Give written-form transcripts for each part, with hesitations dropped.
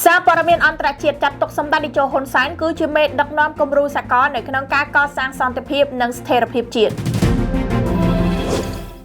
សារព័ត៌មានអន្តរជាតិចាត់ទុកសម្ដេចតេជោហ៊ុនសែនគឺជាមេដឹកនាំគំរូសកលនៅក្នុងការកសាងសន្តិភាពនិងស្ថិរភាពជាតិ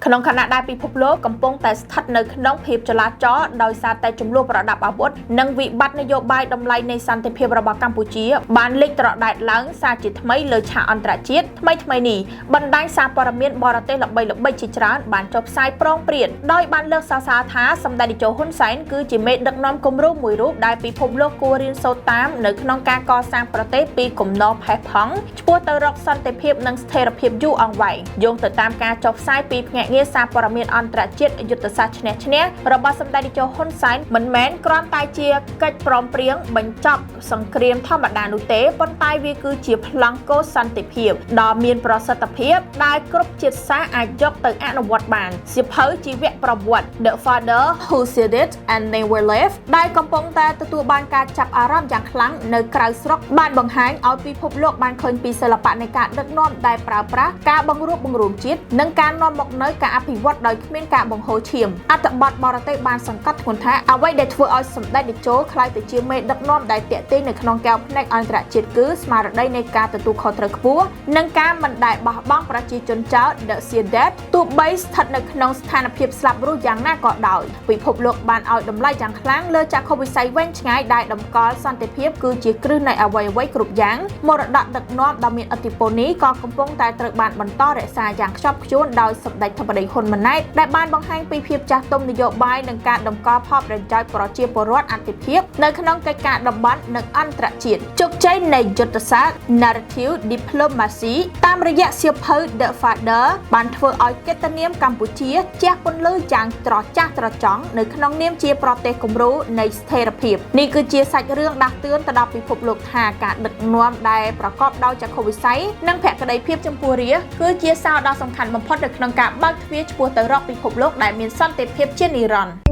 ក្នុងខណៈដែលពិភពលោកកំពុងតែស្ថិតនៅក្នុងភាពចលាចលដោយសារតែចំនួនប្រដាប់អាវុធនិងវិបត្តិនយោបាយតម្លៃនៃសន្តិភាពរបស់កម្ពុជាបានលេចត្រដែតឡើងសារជាថ្មីលើឆាកអន្តរជាតិថ្មីនេះបណ្ដាញសារព័ត៌មានបរទេសល្បីៗជាច្រើនបានចុះផ្សាយប្រងព្រាតដោយបានលើកសរសើរថាសម្ដេចតេជោហ៊ុនសែនគឺជាមេដឹកនាំគំរូមួយរូបដែលពិភពលោកគួររៀនសូត្រតាមនៅក្នុងការកសាងប្រទេសពីគំនរផេះផង់ឆ្ពោះទៅរកសន្តិភាពនិងស្ថិរភាពយូរអង្វែងយោងទៅតាមការចុះផ្សាយពីភ្នាក់ងារសារព័ត៌មានអន្តរជាតិយុទ្ធសាស្ត្រឈ្នះឈ្នះរបស់សម្ដេចតេជោហ៊ុនសែនមិនមែនគ្រាន់តែជាកិច្ចព្រមព្រៀងបញ្ចប់សង្គ្រាមធម្មតានោះទេប៉ុន្តែវាគឺជាប្លង់កូសន្តិភាពដ៏មានប្រសិទ្ធភាពដែលគ្រប់ជាតិសាសន៍អាចយកទៅអនុវត្តបានសៀវភៅជីវប្រវត្តិ The Father Who Said It and Never Left ដែលកំពុងតែទទួលបានការចាប់អារម្មណ៍យ៉ាងខ្លាំងនៅក្រៅស្រុកបានបង្ហាញឲ្យពិភពលោកបានឃើញពីសិល្បៈនៃការដឹកនាំដែលប្រើប្រាស់ការបង្រួបបង្រួមជាតិនិងការនាំមកនូវការអភិវឌ្ឍដោយគ្មានការបង្ហូរឈាមអត្ថបទបរទេសបានសង្កត់ធ្ងន់ថាអ្វីដែលធ្វើឲ្យសម្ដេចតេជោក្លាយទៅជាមេដឹកនាំដែលតាក់ទាញនៅក្នុងកែវភ្នែកអន្តរជាតិគឺស្មារតីនៃការទទួលខុសត្រូវខ្ពស់និងការមិនដែលបោះបង់ប្រជាជនចោល The Sadat ទោះបីស្ថិតនៅក្នុងស្ថានភាពស្លាប់រស់យ៉ាងណាក៏ដោយពិភពលោកបានឲ្យតម្លៃយ៉ាងខ្លាំងលើចក្ខុវិស័យវែងឆ្ងាយដែលតម្កល់សន្តិភាពគឺជាគ្រឹះនៃអ្វីៗគ្រប់យ៉ាងមរតកដឹកនាំដ៏មានឥទ្ធិពលនេះក៏កំពុងតែត្រូវបានបន្តរក្សាយ៉ាងខ្ជាប់ខ្ជួនដោយសម្ដេចធិបតីហ៊ុនម៉ាណែតដែលបានបង្ហាញពីភាពចាស់ទុំនយោបាយនិងការតម្កល់ផលប្រយោជន៍ប្រជាពលរដ្ឋអន្តរជាតិនៅក្នុងកិច្ចការតំបន់និងអន្តរជាតិជោគជ័យនៃយុទ្ធសាស្ត្រ Narrative Diplomacy តាមរយៈសៀវភៅ The Father បានធ្វើឲ្យកិត្តិនាមកម្ពុជាជះពន្លឺយ៉ាងត្រចះត្រចង់នៅក្នុងនាមជាប្រទេសគំរូនៃស្ថិរភាពនេះគឺជាសាច់រឿងដាស់តឿនទៅដល់ពិភពលោកថាការដឹកនាំដែលប្រកបដោយចក្ខុវិស័យនិងភក្តីភាពចំពោះរាស្ត្រគឺជាសោរដ៏សំខាន់បំផុតនៅក្នុងការបើកទ្វារឆ្ពោះទៅរកពិភពលោកដែលមានសន្តិភាពជានិរន្តរ៍